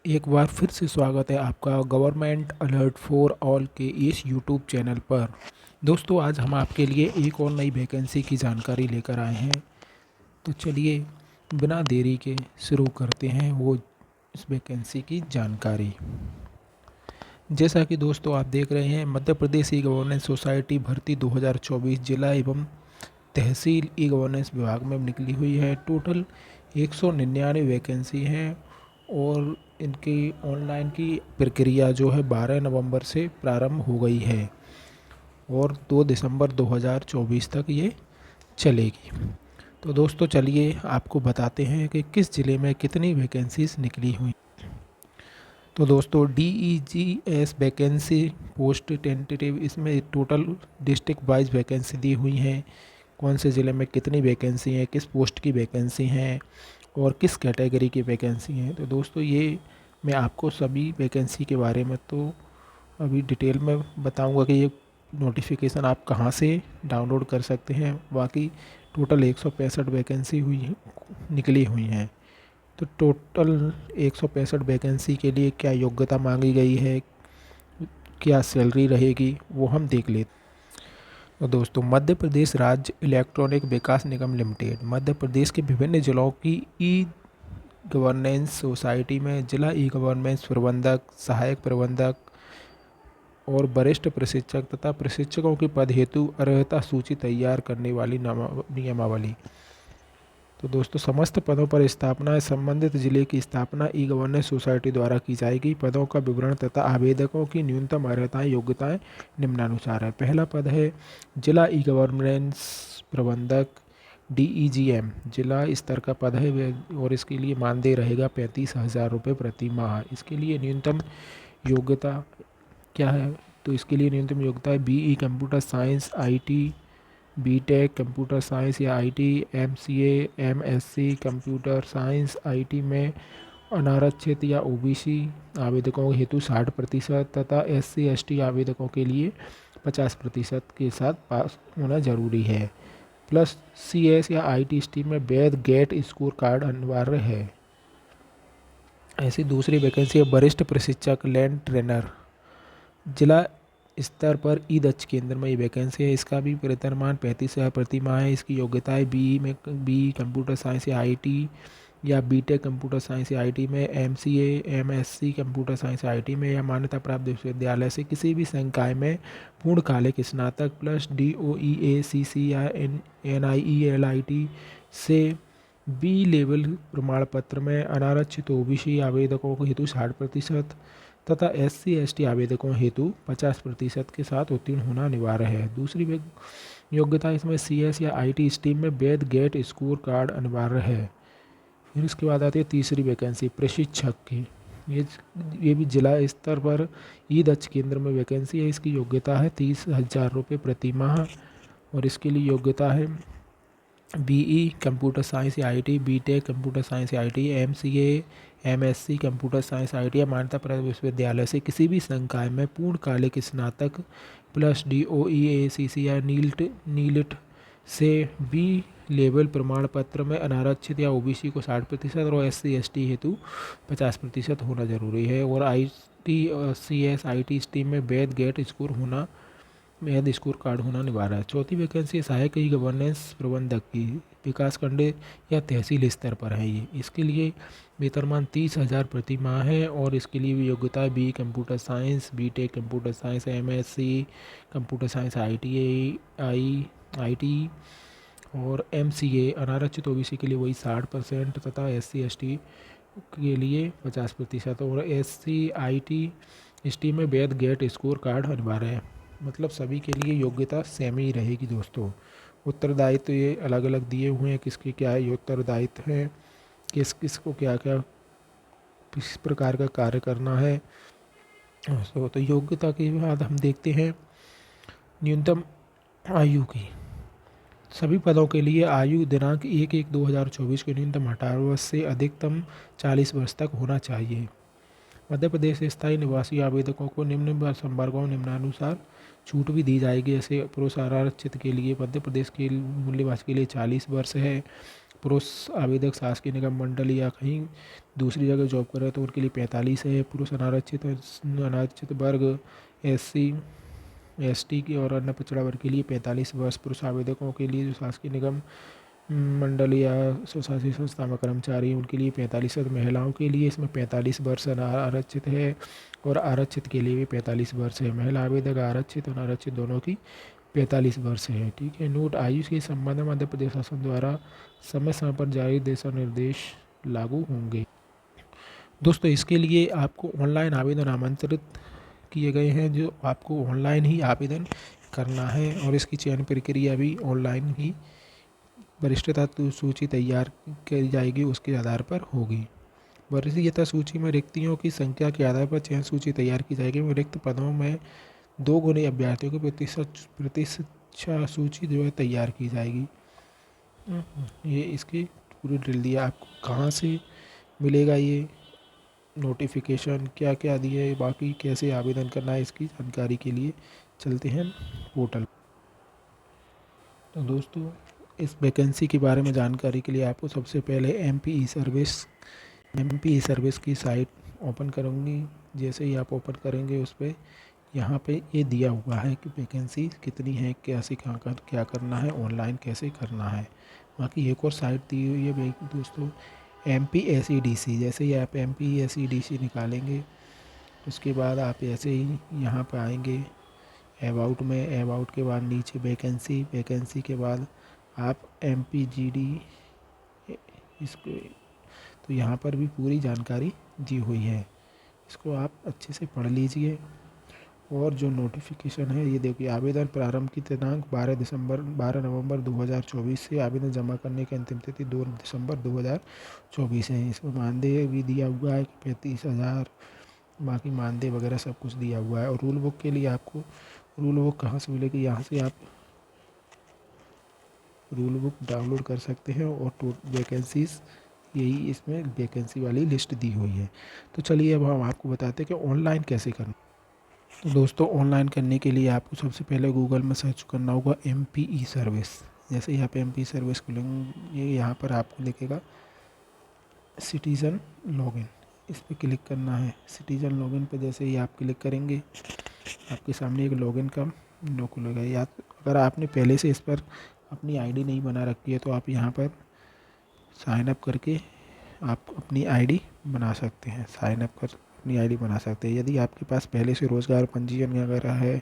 एक बार फिर से स्वागत है आपका गवर्नमेंट अलर्ट फॉर ऑल के इस यूट्यूब चैनल पर। दोस्तों, आज हम आपके लिए एक और नई वैकेंसी की जानकारी लेकर आए हैं। तो चलिए बिना देरी के शुरू करते हैं वो इस वैकेंसी की जानकारी। जैसा कि दोस्तों आप देख रहे हैं, Madhya Pradesh e governance society भर्ती 2024 जिला एवं तहसील ई गवर्नेंस विभाग में निकली हुई है। टोटल 199 वैकेंसी हैं और इनकी ऑनलाइन की प्रक्रिया जो है 12 नवंबर से प्रारंभ हो गई है और 2 दिसंबर 2024 तक ये चलेगी। तो दोस्तों चलिए आपको बताते हैं कि किस ज़िले में कितनी वैकेंसीज निकली हुई। तो दोस्तों DEGS वैकेंसी पोस्ट टेंटेटिव, इसमें टोटल डिस्ट्रिक्ट वाइज वैकेंसी दी हुई हैं। कौन से ज़िले में कितनी वैकेंसी हैं, किस पोस्ट की वैकेंसी हैं और किस कैटेगरी की वैकेंसी हैं। तो दोस्तों ये मैं आपको सभी वैकेंसी के बारे में तो अभी डिटेल में बताऊंगा कि ये नोटिफिकेशन आप कहाँ से डाउनलोड कर सकते हैं। बाकी टोटल 165 वैकेंसी निकली हुई हैं। तो टोटल 165 वैकेंसी के लिए क्या योग्यता मांगी गई है, क्या सैलरी रहेगी, वो हम देख लेते हैं। तो दोस्तों, मध्य प्रदेश राज्य इलेक्ट्रॉनिक विकास निगम लिमिटेड मध्य प्रदेश के विभिन्न जिलों की ई गवर्नेंस सोसाइटी में जिला ई गवर्नेंस प्रबंधक, सहायक प्रबंधक और वरिष्ठ प्रशिक्षक तथा प्रशिक्षकों के पद हेतु अर्हता सूची तैयार करने वाली नियमावली। तो दोस्तों, समस्त पदों पर स्थापना संबंधित जिले की स्थापना ई गवर्नेंस सोसाइटी द्वारा की जाएगी। पदों का विवरण तथा आवेदकों की न्यूनतम अर्हताएं योग्यताएं निम्नानुसार है। पहला पद है जिला ई गवर्नेंस प्रबंधक DEGM, जिला स्तर का पद है और इसके लिए मानदेय रहेगा 35,000 रुपये प्रति माह। इसके लिए न्यूनतम योग्यता क्या है, तो इसके लिए न्यूनतम योग्यता है BE computer science, IT, BTech computer science या IT, MCA, MSc computer science IT में अनारक्षित या OBC आवेदकों हेतु 60% तथा SC ST आवेदकों के लिए 50% के साथ पास होना जरूरी है। प्लस CS या IT स्ट्रीम में वैध गेट स्कोर कार्ड अनिवार्य है। ऐसी दूसरी वैकेंसी है वरिष्ठ प्रशिक्षक लैंड ट्रेनर, जिला स्तर पर ई दक्ष केंद्र में ये वैकेंसी है। इसका भी वेतनमान 35,000 प्रति माह है। इसकी योग्यता है BE कंप्यूटर साइंस या IT या BTech कंप्यूटर साइंस या IT में, MCA MSc कंप्यूटर साइंस या IT में या मान्यता प्राप्त विश्वविद्यालय से किसी भी संकाय में पूर्णकालिक स्नातक प्लस DOEA CC या NIELIT से B लेवल प्रमाण पत्र में अनारक्षित OBC आवेदकों को हेतु 60% तथा SC ST आवेदकों हेतु 50% के साथ उत्तीर्ण होना अनिवार्य है। दूसरी योग्यता इसमें CS या IT स्ट्रीम में वैध गेट स्कोर कार्ड अनिवार्य है। फिर इसके बाद आती है तीसरी वैकेंसी प्रशिक्षक की। ये भी जिला स्तर पर ई दक्ष केंद्र में वैकेंसी है। इसकी योग्यता है 30,000 रुपये प्रति माह और इसके लिए योग्यता है BE कंप्यूटर साइंस या IT, BTech कंप्यूटर साइंस या IT, MCA MSc computer science IT या मान्यता प्राप्त विश्वविद्यालय से किसी भी संकाय में पूर्णकालिक स्नातक प्लस DOEA CC या नीलिट से B लेवल प्रमाण पत्र में अनारक्षित या OBC को 60% और SC ST हेतु 50% होना जरूरी है। और IT CS IT स्ट्रीम में वैध स्कोर कार्ड होना अनिवार्य है। चौथी वैकेंसी सहायक ई गवर्नेंस प्रबंधक की, विकास खंड या तहसील स्तर पर है ये। इसके लिए वेतनमान 30,000 प्रति माह है और इसके लिए भी योग्यता है BE computer science, BTech computer science, MSc computer science IT और MCA। अनारक्षित OBC के लिए वही 60% तथा SC ST के लिए 50% और SC IT ST में वैध गेट स्कोर कार्ड अनिवार्य है। मतलब सभी के लिए योग्यता सेम ही रहेगी दोस्तों। उत्तरदायित्व ये अलग अलग दिए हुए हैं, किसके क्या है उत्तरदायित्व है, किस किस को क्या क्या किस प्रकार का कार्य करना है। तो योग्यता के बाद हम देखते हैं न्यूनतम आयु की। सभी पदों के लिए आयु दिनांक 1/1/2024 को न्यूनतम 18 वर्ष से अधिकतम 40 वर्ष तक होना चाहिए। मध्य प्रदेश से स्थायी निवासी आवेदकों को निम्न संवर्गों निम्नानुसार छूट भी दी जाएगी। जैसे पुरुष आरक्षित के लिए मध्य प्रदेश के मूल्यवासी के लिए 40 वर्ष है, पुरुष आवेदक शासकीय निगम मंडल या कहीं दूसरी जगह जॉब कर रहे हैं तो उनके लिए 45 है। पुरुष अनारक्षित वर्ग SC ST की और अन्य पिछड़ा वर्ग के लिए 45 वर्ष। पुरुष आवेदकों के लिए जो शासकीय निगम मंडल या स्वशासी संस्था में कर्मचारी उनके लिए 45 वर्ष। महिलाओं के लिए इसमें 45 वर्ष आरक्षित है और आरक्षित के लिए भी 45 वर्ष है। महिला आवेदक आरक्षित और अनारक्षित दोनों की 45 वर्ष है। ठीक है। नोट, आयु के संबंध में मध्य प्रदेश शासन द्वारा समय समय पर जारी दिशा निर्देश लागू होंगे। दोस्तों, इसके लिए आपको ऑनलाइन आवेदन आमंत्रित किए गए हैं, जो आपको ऑनलाइन ही आवेदन करना है और इसकी चयन प्रक्रिया भी ऑनलाइन ही वरिष्ठता सूची तैयार की जाएगी, उसके आधार पर होगी। वरीयता सूची में रिक्तियों की संख्या के आधार पर चयन सूची तैयार की जाएगी। रिक्त पदों में 2 गुने अभ्यर्थियों की प्रतिशत सूची जो है तैयार की जाएगी। ये इसकी पूरी डिटेल दिया। आपको कहाँ से मिलेगा ये नोटिफिकेशन, क्या क्या दिया है, बाकी कैसे आवेदन करना है, इसकी जानकारी के लिए चलते हैं पोर्टल। तो दोस्तों, इस वैकेंसी के बारे में जानकारी के लिए आपको सबसे पहले MP ई सर्विस की साइट ओपन करूँगी। जैसे ही आप ओपन करेंगे उस पर यहाँ पे ये दिया हुआ है कि वैकेंसी कितनी है, कैसे क्या करना है, ऑनलाइन कैसे करना है। बाकी एक और साइट दी हुई है दोस्तों, MPSEDC। जैसे ही आप MPSEDC निकालेंगे उसके बाद आप ऐसे ही यहाँ पर आएंगे अबाउट में। अबाउट के बाद नीचे वैकेंसी के बाद आप MPGD इसको, तो यहाँ पर भी पूरी जानकारी दी हुई है। इसको आप अच्छे से पढ़ लीजिए। और जो नोटिफिकेशन है ये देखिए, आवेदन प्रारंभ की दिनांक 12 नवंबर 2024 से, आवेदन जमा करने की अंतिम तिथि 2 दिसंबर 2024 है। इसमें मानदेय भी दिया हुआ है कि 35,000, बाकी मानदेय वगैरह सब कुछ दिया हुआ है। और रूल बुक के लिए आपको रूल बुक कहाँ से मिलेगी, यहाँ से आप रूल बुक डाउनलोड कर सकते हैं। और वैकेंसीज यही इसमें वैकेंसी वाली लिस्ट दी हुई है। तो चलिए अब हम आपको बताते हैं कि ऑनलाइन कैसे करना। तो दोस्तों, ऑनलाइन करने के लिए आपको सबसे पहले गूगल में सर्च करना होगा MP ई सर्विस। जैसे ही आप MP सर्विस खोलेंगे, यहाँ पर आपको लिखेगा सिटीज़न लॉगिन, इस पर क्लिक करना है। सिटीज़न लॉगिन पर जैसे ही आप क्लिक करेंगे आपके सामने एक लॉगिन का विंडो खुलेगा। या अगर आपने पहले से इस पर अपनी ID नहीं बना रखी है तो आप यहाँ पर साइन अप करके आप अपनी ID बना सकते हैं। साइन अप कर अपनी ID बना सकते हैं। यदि आपके पास पहले से रोज़गार पंजीयन वगैरह है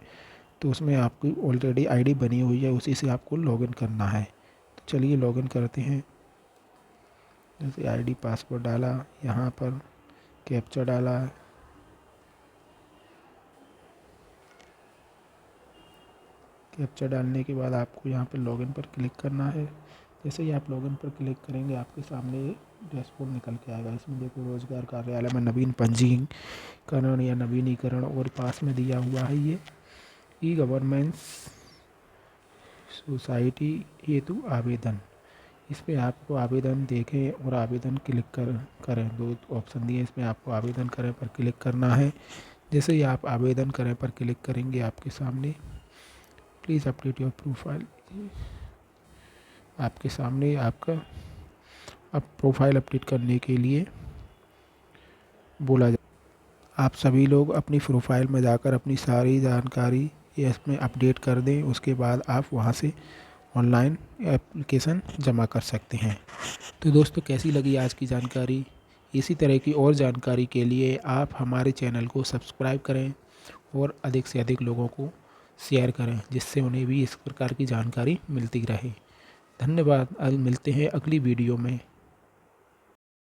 तो उसमें आपकी ऑलरेडी ID बनी हुई है, उसी से आपको लॉगिन करना है। तो चलिए लॉगिन करते हैं। जैसे ID पासवर्ड डाला, यहाँ पर कैप्चा डाला, कैप्चा डालने के बाद आपको यहाँ पर लॉगिन पर क्लिक करना है। जैसे ही आप लॉगिन पर क्लिक करेंगे आपके सामने डैशबोर्ड निकल के आएगा। इसमें देखो रोजगार कार्यालय में नवीन पंजीकरण या नवीनीकरण, और पास में दिया हुआ है ये ई गवर्नेंस सोसाइटी हेतु आवेदन। इस पर आपको आवेदन देखें और आवेदन क्लिक करें। 2 ऑप्शन दिए, इसमें आपको आवेदन करें पर क्लिक करना है। जैसे ही आप आवेदन करें पर क्लिक करेंगे आपके सामने प्लीज़ अपडेट योर प्रोफाइल, आपके सामने आपका अब प्रोफाइल अपडेट करने के लिए बोला जाए। आप सभी लोग अपनी प्रोफाइल में जाकर अपनी सारी जानकारी इसमें अपडेट कर दें। उसके बाद आप वहां से ऑनलाइन एप्लीकेशन जमा कर सकते हैं। तो दोस्तों, कैसी लगी आज की जानकारी? इसी तरह की और जानकारी के लिए आप हमारे चैनल को सब्सक्राइब करें और अधिक से अधिक लोगों को शेयर करें, जिससे उन्हें भी इस प्रकार की जानकारी मिलती रहे। धन्यवाद। आज मिलते हैं अगली वीडियो में।